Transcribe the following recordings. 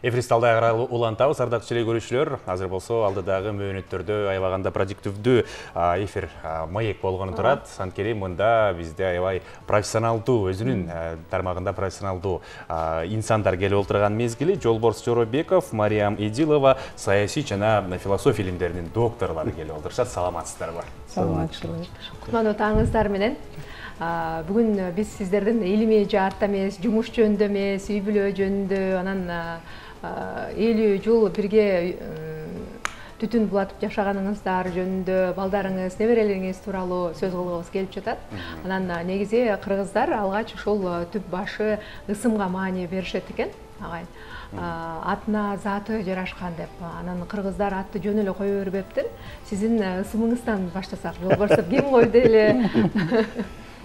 Эфристалда ағыралы улантауыз, ардақчылы көрішілер, азыр болсо алдыдағы мөөнөттөрдө аябаганда продуктивдүү эфир маек болгону турат. Анткени мында бизде аябай профессионалдуу, өзүнүн тармагында профессионалдуу инсандар келип отурган мезгили. Жолборс Жоробеков, Мариям Идилова, саясий жана философия илимдеринин докторлору келип отурушат. Саламатсыздарбы? Саламатчылык. Кутман отаңыздар менен. Бүгүн биз сиздердин илимий жаатта эмес, жумуш жөнүндө эмес, үй бүлө жөнүндө, анан 50 жыл бирге түтүн булатып жашаганыңыздар жөнүндө, балдарыңыз, неберелериңиз тууралуу сөз кылгыбыз келип жатат. Анан негизи кыргыздар алгач ушул түп башы ысымга маани беришет экен, агай. Атына заты жарашкан деп. Анан кыргыздар атты жөн эле кое бербептир. Сиздин ысымыңыздан баштасак, Жолборсов ким койду эле?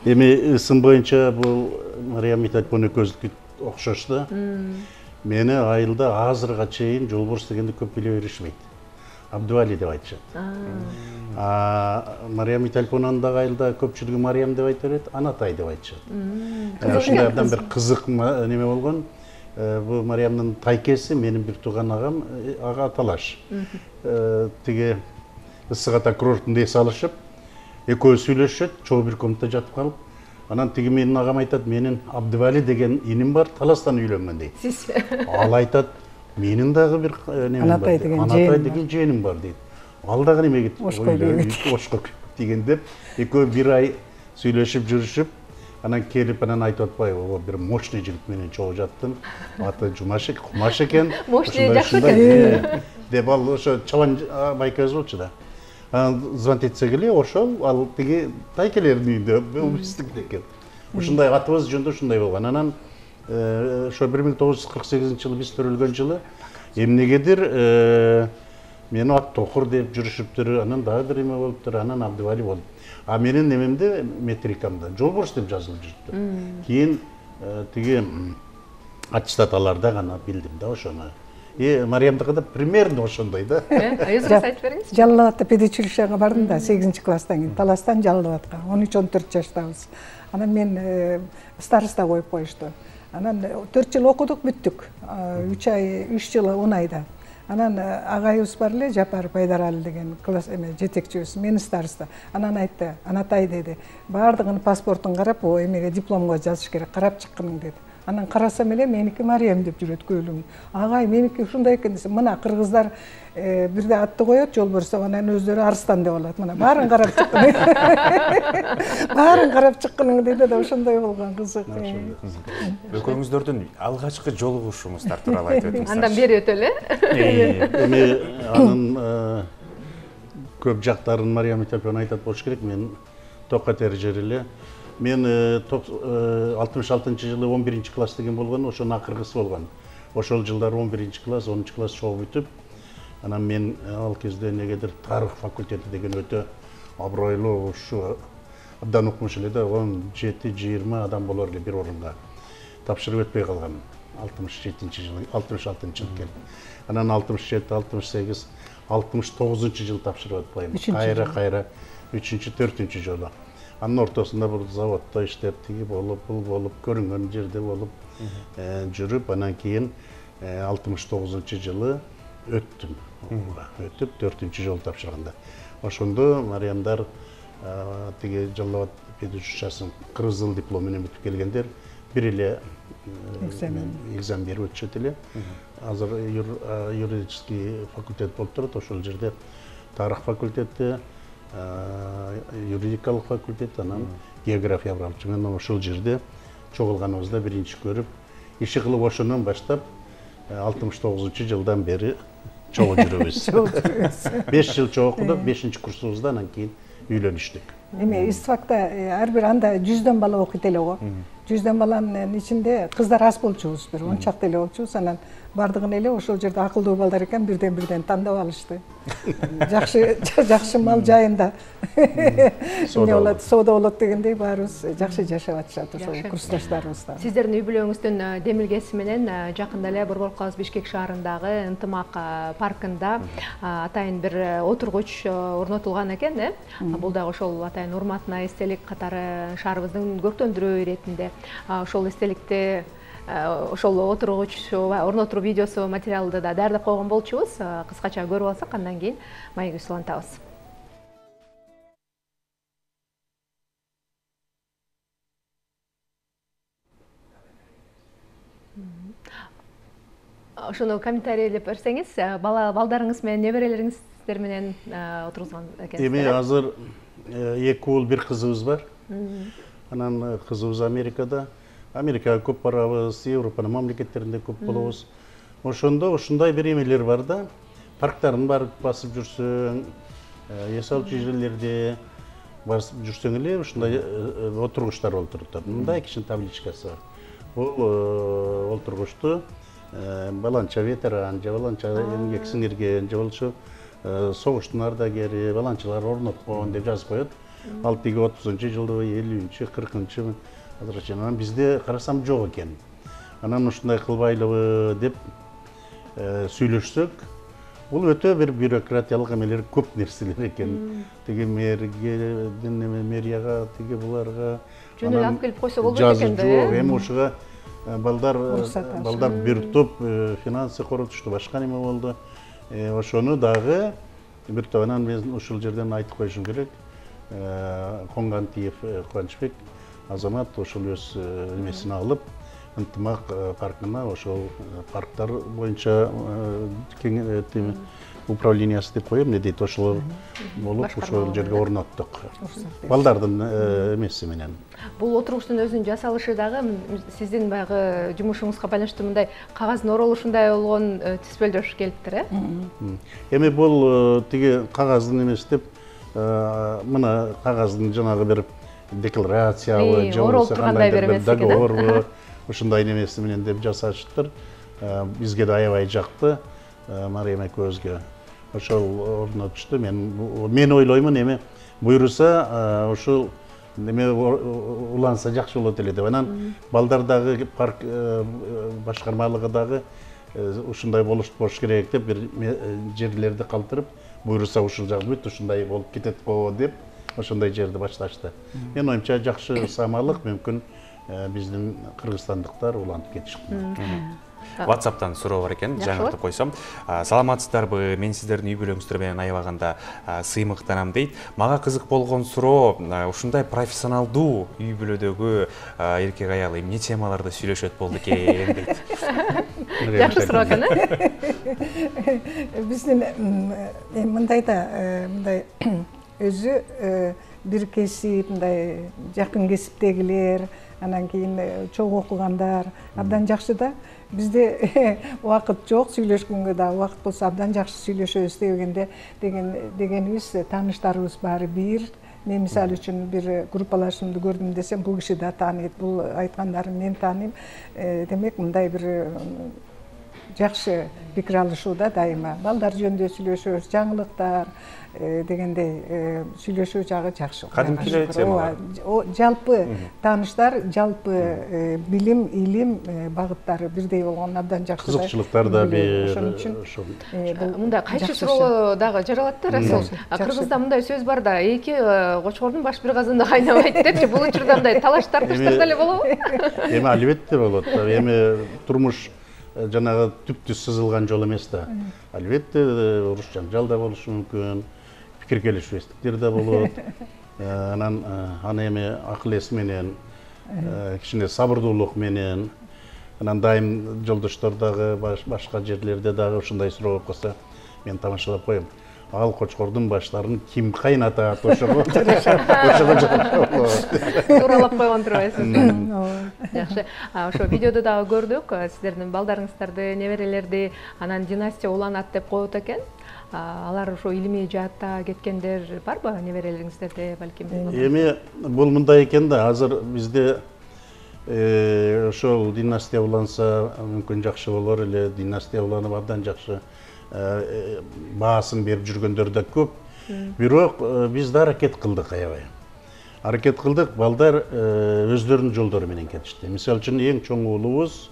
Эми ысым боюнча бул Мариям Итальпон экөөбүздүкү окшош да. Мени айылда азырга чейин Жолборс дегенди көп биле беришмейт. Абдували деп айтышат. Мариям Итальпонун дагы айылда көпчүлүгү Мариям деп айта берет, Анатай деп айтышат. Ушундай абдан бир кызык неме болгон. Бу Мариямдын тайкеси менин бир тууган агам, ага аталаш. Тиги ысык ата курортунда эс алышып, экөө сүйлөшөт, чогуу бир комнатада жатып калып, анан тиги менин агам айтат, менин Абдывали деген иним бар, Таластан үйлөнгөн дейт. Сиз Ал айтат, менин дагы бир Анатай деген жээним бар дейт. Ал дагы немеге ошко деген деп, экөө бир ай сүйлөшүп жүрүшүп, анан келип анан айтып атпайбы, бир мощный жигит менен чогуу жаттым. Аты Жумашек, Кумаш экен. Мощный жакшы экен. Деп ал ошо чабан байкабыз болчу да. Звонить этсек эле ошол ал тиги тайкелердин үйүндө убистик экен. Ушундай атыбыз жөнүндө ушундай болгон. Анан ошо 1948-жылы биз төрөлгөн жылы эмнегедир мени ат Токур деп жүрүшүптүр, анан дагы бир эме болуптур, анан Абдывали болуп. А менин немемде метрикамда Жолборс деп жазылып жүрүптүр. Кийин тиги аттестаталарда гана билдим да ошону. Мариямдыкы да примерно ошондой да. Өзүңүз айтып бериңиз. Жалал абадта педучилищеге бардым да 8 класстан кийин. Таластан Жалал абадка 13-14 жаштабыз. Анан мен староста коюп коюшту. Анан 4 жыл окудук, бүттүк. 3 жыл 10 айда. Анан агайыбыз бар эле, Жапар Байдаралы деген класс жетекчибиз, мени староста. Анан айтты, Анатай деди, баардыгын паспортун карап, эмеге дипломго жазыш керек, карап чыккының деди. Анан карасам эле меники Мариям деп жүрөт көйлүм. Агай меники ушундай экен десем, мына кыргыздар бирде атты коет Жолборсов, анан өздөрү Арстан деп алат. Мына баарын карап чыккын. Баарын карап чыккының деди да ошондой болгон кызык. Экөөңүздөрдүн алгачкы жолугушуңуздар тууралуу айтып өтүңүз. Андан бери өтөлү. Эми анын көп жактарын Мариям Итальпон айтат болуш керек. Мен токко тержер эле. Мен 66-жылы 11 класс деген болгон, ошонун акыркысы болгон. Ошол жылдары 11 класс, 10 класс чогуу бүтүп, анан мен ал кезде негедир тарых факультети деген өтө абройлуу, ушу абдан укмуш эле да, 17-20 адам болор эле бир орунга. Тапшырып өтпөй калгам. 66-жылы келип. Анан 67, 68, 69-жылы тапшырып өтпөйм. Кайра 3-4 жолу. Анын ортосунда бул заводдо иштеп, тиги болуп, бул болуп, көрүнгөн жерде болуп жүрүп, анан кийин 69-жылы өттүм. Өтүп 4-жолу тапшырганда. Ошондо Мариямдар тиги Жалал абад педучилищесинин кыргыз диплому менен бүтүп келгендер бир эле экзамен берип өтүшөт эле. Азыр юридический факультет болуп турат, ошол жерде тарых факультети, юридикалык факультет, анан география бар. Мен ошол жерде чогулганыбызда биринчи көрүп, иши кылып ошондон баштап 69-жылдан бери чогуу жүрөбүз. 5 жыл чогуу окудук, 5-курсубузда анан кийин үйлөнүштүк. Эми ИСФАКта ар бир анда 100дөн бала окуйт эле го. 100дөн баланын ичинде кыздар аз болчубуз, бир 10 чакты эле болчубуз. Анан бардыгын эле ошол жерде акылдуу балдар экен, бирден тандап алышты. Жакшы мал жайында. Эмне болот, соода болот дегендей баарыбыз жакшы жашап атышат ошол курсташтарыбыз да. Сиздердин үй бүлөңүздүн демилгеси менен жакында эле Борбор каласы Бишкек шаарындагы Ынтымак паркында атайын бир отургуч орнотулган экен, Бул дагы ошол атайын урматына эстелик катары шаарыбыздын көрктөндүрүү иретинде ошол эстеликти ошол отургуч орнотуруу видеосу материалды да даярдап койгон болчубуз. Кыскача көрүп алсак, андан кийин маегибизди улантабыз. Ошону комментарийлеп берсеңиз, балдарыңыз менен, неберелериңиздер менен отургузган экенсиз. Эми азыр 2 уул 1 кызыбыз бар. Анан кызыбыз Америкада. Америкага көп барабыз, Европанын мамлекеттеринде көп болобуз. Ошондо ушундай бир эмелер бар да. Парктарын барып басып жүрсөң, эс алчу жерлерде басып жүрсөң эле ушундай отургучтар болуп турат. Мындай кичине табличкасы бар. Бул отургучту баланча ветеран, же баланча эмгек сиңирген, же болчу согуштун ардагери, баланчалар орноткон деп жазып коет. Ал тиги 30-жылдыбы, 50-чы, 40-чы азырча. Анан бизде карасам жок экен. Анан ушундай кылбайлыбы деп сүйлөшсөк, бул өтө бир бюрократиялык эмелер көп нерселер экен. Тиги мэрияга, тиги буларга жөн эле алып келип койсо болбойт экен да. Жок, эми ушуга балдар бир топ финансы коротушту, башка неме болду. Ошону дагы бир табынан мен ушул жерден айтып коюшум керек. Коңгантиев Кубанычбек азамат ошол өз немесин алып, ынтымак паркына, ошол парктар боюнча управлениясы деп коем, эмне дейт, ошол болуп ошол жерге орноттук. Балдардын эмеси менен. Бул отургучтун өзүнүн жасалышы дагы сиздин баягы жумушуңузга байланыштуу мындай кагаздын оролушундай болгон түспөлдөш келиптир, Эми бул тиги кагаздын эмеси деп, мына кагаздын жанагы бир декларациябы, же болбосо кандай бир договорбу, ушундай немеси менен деп жасашыптыр. Бизге да аябай жакты, Мариям экөөбүзгө. Ошол орнотушту. Мен ойлоймун, эми буйруса ошол неме уланса жакшы болот эле деп. Анан балдар дагы парк башкармалыгы дагы ушундай болуш керек деп бир жерлерди калтырып, буйруса ушул жагы бүт ушундай болуп кетет го деп ошондой жерди башташты. Мен оюмча жакшы самалык, мүмкүн биздин кыргызстандыктар улантып кетишет. WhatsApp'tan суроо бар экен, жаңыртып койсом. Саламатсыздарбы? Мен сиздердин үй бүлөңүздөр менен аябаганда сыймыктанам дейт. Мага кызык болгон суроо, ушундай профессионалдуу үй бүлөдөгү эркек аял эмне темаларды сүйлөшөт болду экен дейт. Жакшы суроо экен, Биздин мындай да, мындай өзү бир кесип, мындай жакын кесиптегилер, анан кийин чогуу окугандар абдан жакшы да. Бизде убакыт жок, сүйлөшкөнгө да убакыт болсо абдан жакшы сүйлөшөбүз дегенибиз тааныштарыбыз баары бир. Мен мисалы үчүн бир группалашымды көрдүм десем, бул киши да тааныйт, бул айткандарын мен тааныйм. Демек мындай бир жакшы пикир алышууда дайыма. Балдар жөнүндө сүйлөшөбүз, жаңылыктар дегендей сүйлөшүү жагы жакшы. Кадимки эле тема. Жалпы тааныштар, жалпы билим, илим багыттары бирдей болгон абдан жакшы. Кызыкчылыктар да бир. Ошон үчүн мындай кайчы суроо дагы жаралат да, Расул. Кыргызда мындай сөз бар да, эки кочкордун баш бир казанда кайнабайт депчи. Бул учурда мындай талаш тартыштар деле болобу? Эми албетте болот. Эми турмуш жанагы түптүз сызылган жол эмес да. Албетте уруш жаңжал да болушу мүмкүн, пикир келишпестиктер да болот. Анан аны эми акыл эс менен, кичине сабырдуулук менен, анан дайым жолдоштор дагы башка жерлерде дагы ушундай суроо болуп калса, мен тамашалап коем. Ал кочкордун баштарын ким кайнатат, ошого тууралап койгон турбайсыз. Жакшы. Ошо видеодо дагы көрдүк, сиздердин балдарыңыздарды, неберелерди анан династия уланат деп коет экен. Алар ошо илимий жаатта кеткендер барбы, неберелериңиздерде балким? Эми бул мындай экен да, азыр бизде ошол династия уланса мүмкүн жакшы болор эле, династия уланып абдан жакшы баасын берип жүргөндөр да көп. Бирок биз да аракет кылдык аябай. Аракет кылдык, балдар өздөрүнүн жолдору менен кетишти. Мисалы үчүн эң чоң уулубуз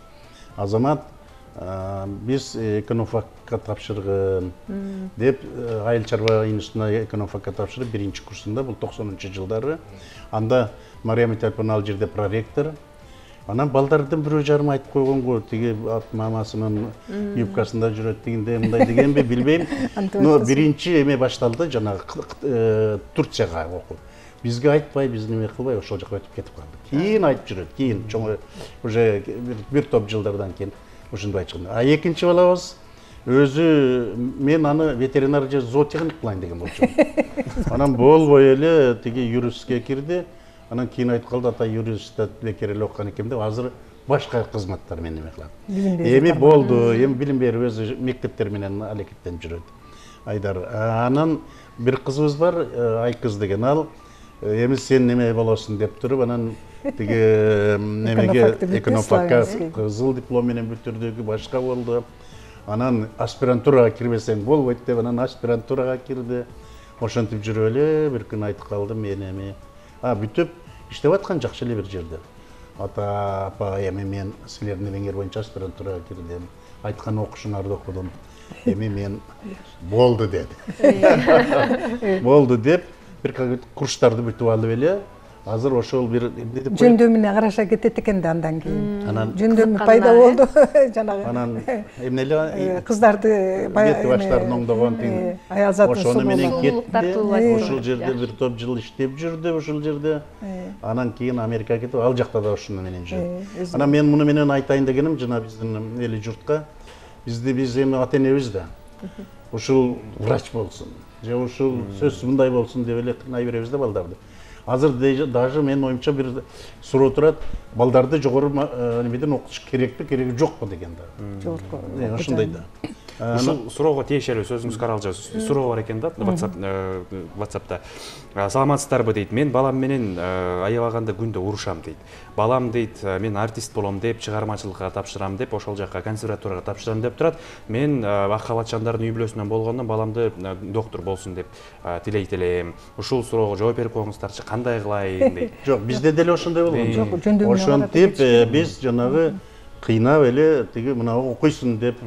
Азамат биз экономфакка тапшыргын деп айыл чарба институтуна экономфакка тапшырып, биринчи курсунда, бул 90-жылдары. Анда Мариям Тальпан ал жерде проректор. Анан балдардын бирөө жарым айтып койгон го, тиги мамасынын юбкасында жүрөт дегенде мындай дегенби билбейм. Но биринчи эме башталды жанагы Турцияга окуп. Бизге айтпай, биз неме кылбай ошол жака өтүп кетип калдык. Кийин айтып жүрөт, кийин чоң уже бир топ жылдардан кийин ошондой айтчу. А экинчи балабыз өзү мен аны ветеринар же зоотехник кылайын деген болчумун. Анан болбой эле тиги юристке кирди. Анан кийин айтып калды, ата юристте бекер эле окуган экем деп, азыр башка кызматтар мен неме кылам. Эми болду, эми билим берип өзү мектептер менен алектенип жүрөт. Айдар. Анан бир кызыбыз бар, Айкыз деген, ал эми сен неме болосуң деп туруп, анан тиги немеге экономфакка кызыл диплом менен бүтүрдү, башка болду. Анан аспирантурага кирбесең болбойт деп, анан аспирантурага кирди. Ошентип жүрүп эле бир күн айтып калды, мен эми бүтүп иштеп аткан жакшы эле бир жерде. Ата, апа, эми мен силердин эмеңер боюнча аспирантурага кирдим. Айткан окушуңарды окудум. Эми мен болду деди. Болду деп бир курстарды бүтүп алып эле, азыр ошол бир жөндөмүнө караша кетет экен да андан кийин. Жөндөмү пайда болду жанагы. Анан эмне эле кыздарды баштарын оңдогон тиң. Аял затын Ошону менен кетти. Ошол жерде бир топ жыл иштеп жүрдү, ошол жерде. Анан кийин Америкага кетип, ал жакта да ошону менен жүрдү. Анан мен муну менен айтайын дегеним, жана биздин эли журтка, биз эми ата-энебиз да ушул врач болсун, же ушул сөзсүз мындай болсун деп эле кынай беребиз да балдарды. Азыр даже мен оюмча бир суроо турат, балдарды жогору немеден окутуш керекпи, кереги жокпу деген да. Жок. Ошондой да. Ушул суроого тийишелүү сөзүңүз каралжа суроо бар экен да WhatsApp'та. Саламатсыздарбы дейт. Мен балам менен аябаганда күндө урушам дейт. Балам дейт, мен артист болом деп, чыгармачылыкка тапшырам деп, ошол жакка консерваторияга тапшырам деп турат. Мен ак кабатчандардын үй бүлөсүнөн болгондон баламды доктор болсун деп тилейт элем. Ушул суроого жооп берип коюңуздарчы, кандай кылайын дейт. Жок, бизде деле ошондой болгон. Жок, жөндөмүнө ошентип биз жанагы кыйнап эле тиги мына окуйсуң деп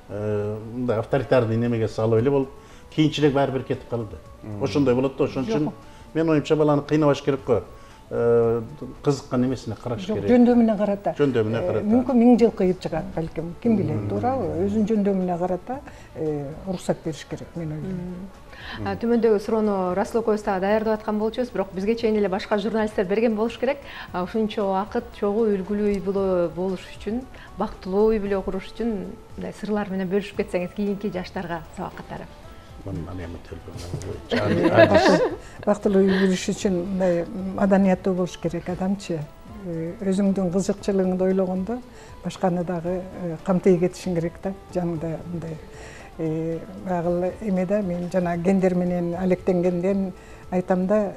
мындай авторитарный немеге салып эле болуп, кийинчерээк баары бир кетип калды. Ошондой болот да, ошон үчүн мен оюмча баланы кыйнабаш керек го. Кызыккан эмесине караш керек. Жөндөмүнө карата. Жөндөмүнө карата. Мүмкүн 1000 жыл кыйып чыгат балким, ким билет, туурабы? Өзүнүн жөндөмүнө карата уруксат бериш керек, мен ойлойм. Төмөндөгү суроону Расул экөөбүз дагы даярдап аткан болчубуз, бирок бизге чейин эле башка журналисттер берген болуш керек. Ушунча убакыт чогуу үлгүлүү үй бүлө болуш үчүн, бактылуу үй бүлө куруш үчүн мындай сырлар менен бөлүшүп кетсеңиз кийинки жаштарга сабак катары. Бактылуу үй бүлүш үчүн мындай маданияттуу болуш керек адамчы. Өзүңдүн кызыкчылыгыңды ойлогондо башканы дагы камтый кетишиң керек да. Жаныңда мындай багыл эме да, мен жана гендер менен алектенгенден айтам да,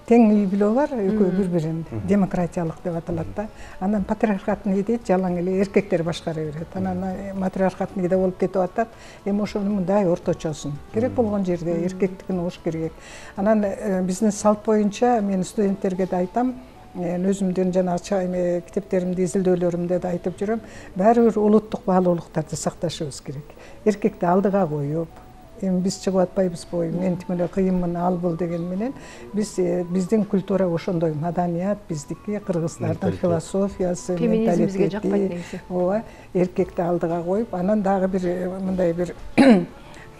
тең үй бүлө бар, экөө бири-бирин демократиялык деп аталат да. Анан патриархат эмне дейт, жалаң эле эркектер башкара берет. Анан матриархат эмне болуп кетип атат, эми ошону мындай орточосун. Керек болгон жерде эркектигин угуш керек. Анан биздин салт боюнча мен студенттерге да айтам, өзүмдүн жанагы китептеримди, изилдөөлөрүмдө да айтып жүрөм, баары бир улуттук баалуулуктарды сакташыбыз керек. Эркекти алдыга коюп, эми биз чыгып атпайбызбы, мен тимеле кыйынмын, ал бул деген менен биздин культура ошондой, маданият биздики, кыргыздардын философиясы, феминизмибизге жакпайт негизи. Ооба, эркекти алдыга коюп, анан дагы бир мындай бир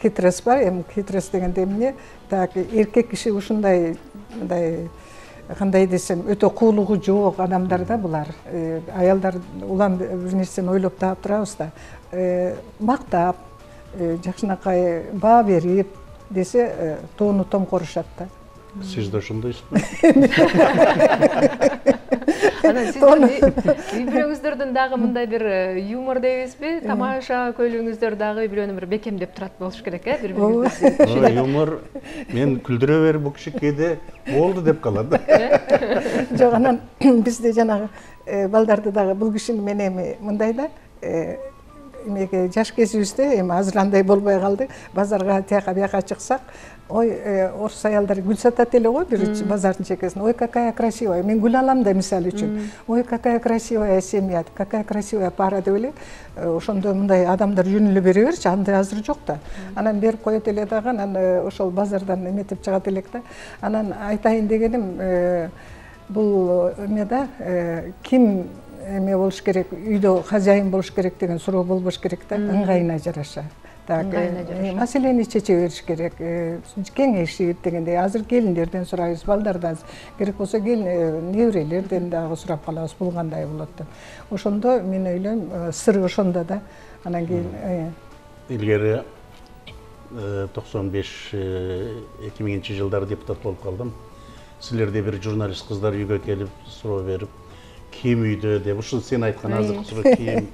хитрость бар, эми хитрость дегенде эмне? Так, эркек киши ушундай мындай кандай десем, өтө куулугу жок адамдар да булар. Аялдар улам бир нерсени ойлоп таап турабыз да. Мактап, жакшынакай баа берип десе, тоону томкорушат да. Сиз да ошондойсузбу? Анан сиздин үй бүлөңүздөрдүн дагы мындай бир юмор дейбизби, тамаша көйлөгүңүздөр дагы үй бүлөнү бир бекемдеп турат болуш керек, бири-бириңизди. Юмор мен күлдүрө берип, бул киши кээде болду деп калат. Жок, анан бизде жанагы балдарды дагы бул кишини мен эми мындай да, эмеге жаш кезибизде эми азыр андай болбой калды. Базарга тияка бияка чыксак, ой, орус аялдар гүл сатат эле го бир базардын чекесинде. Ой, какая красивая. Мен гүл алам да мисалы үчүн. Ой, какая красивая семья, какая красивая пара деп эле. Ошондо мындай адамдар жөн эле бере берчи, андай азыр жок да. Анан берип коет эле дагы, анан ошол базардан эметип чыгат элек да. Анан айтайын дегеним, бул эмеда ким эме болуш керек, үйдө хозяин болуш керек деген суроо болбош керек да, ыңгайына жараша. Так, маселени чече бериш керек, кеңешип дегендей. Азыр келиндерден сурайбыз, балдардан, керек болсо неберелерден дагы сурап калабыз, бул кандай болот деп. Ошондо мен ойлойм, сыр ошондо да. Анан кийин илгери 95-2000 жылдары депутат болуп калдым. Силерде бир журналист кыздар үйгө келип суроо берип, ким үйдө деп, ушул сен айткан азыркы суроо ким,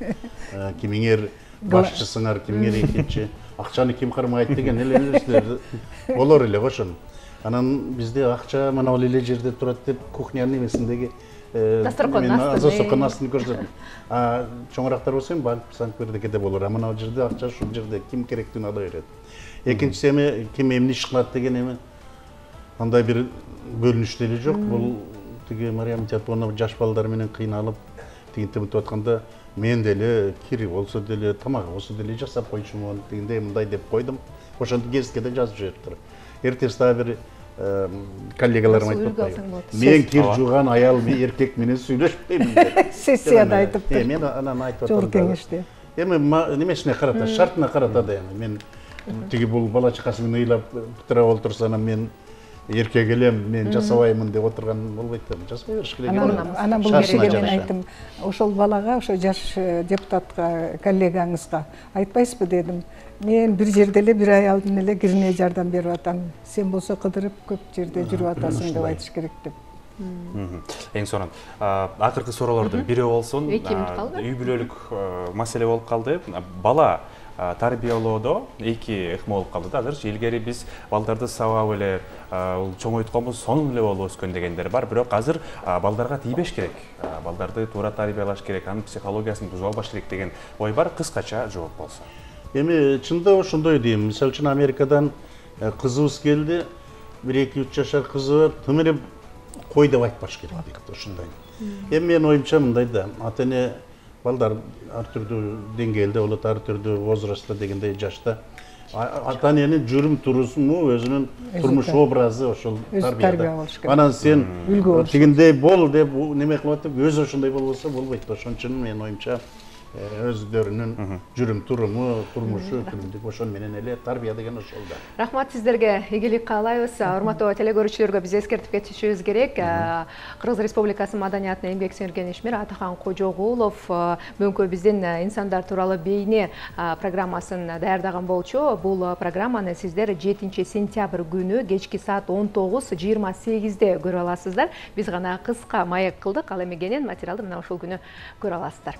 кимиңер башчысыңар, кимиңер экинчи, акчаны ким кармайт деген эле болор эле ошон. Анан бизде акча мына эле жерде турат деп кухнянын эмесиндеги дасторкон астын көрсөтүп. Чоңурактар болсо Санкт-Петербургде болор. Мына жерде акча, ушул жерде ким керектигин ала берет. Экинчиси эми ким эмне иш кылат деген эми андай бир бөлүнүш деле жок. Бул тиги Мариям Тиятовна жаш балдар менен кыйналып, тигинтип атканда мен деле кири болсо деле, тамак болсо деле жасап койчумун дегендей мындай деп койдум. Ошондо гезитке да жазып жибериптир. Эртеси дагы бир коллегаларым айтып атпайбы. Мен кир жууган аял эркек менен сүйлөшпөймүн деп. Сессияда айтыптыр. Мен анан айтып Жол атам. кеңеште. Эми немесине карата, шартына карата да эми мен тиги бул бала чакасы менен ыйлап бытырап олтурса анан мен эркек элем, мен жасабаймын деп отурган болбойт да. Жасай бериш керек. Анан бул кишиге мен айттым, ошол балага, ошо жаш депутатка, коллегаңызга айтпайсызбы дедим. Мен бир жерде эле бир аялдын эле кирине жардам берип атам. Сен болсо кыдырып көп жерде жүрүп атасың деп айтыш керек деп. Эң сонун акыркы суроолордун бири болсун, үй бүлөлүк маселе болуп калды. Бала тарбиялоодо эки ыкма болуп калды да. Азыр илгери биз балдарды сабап эле чоңойтконбуз, сонун эле болуп өскөн дегендер бар. Бирок азыр балдарга тийбеш керек. Балдарды туура тарбиялаш керек, анын психологиясын бузуп албаш керек деген ой бар. Кыскача жооп болсо. Эми чында ошондой дейм. Мисалы үчүн Америкадан кызыбыз келди, 1-2-3 жашар кызы бар, тым эле кой деп айтпаш керек дейт ошондой. Эми менин оюмча мындай да, ата-эне балдар ар түрдүү деңгээлде болот, ар түрдүү возрастта дегендей жашта. Ата-эненин жүрүм турусу, өзүнүн турмуш образы ошол тарбия. Анан сен тигиндей бол деп неме кылып атып, өзү ошондой болбосо болбойт. Ошон үчүн менин оюмча өздөрүнүн жүрүм туруму, турмушу күнүмдүк ошон менен эле тарбия деген ошол да. Рахмат сиздерге, ийгилик каалайбыз. Урматтуу телегөрүүчүлөргө биз эскертип кетишибиз керек. Кыргыз Республикасы маданиятына эмгек сиңирген ишмер Атахан Кожогулов мөңкө биздин инсандар тууралуу бейне программасын даярдаган болчу. Бул программаны сиздер 7 сентябрь күнү кечки саат 19:28 көрө аласыздар. Биз гана кыска маек кылдык, ал эми кенен материалды мына ушул күнү көрө аласыздар.